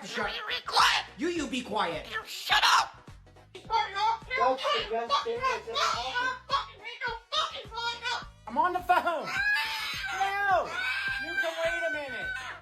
to shut. Be quiet. You be quiet. You shut up. That's the best thing that's ever happened. I'm on the phone. No, you can wait a minute.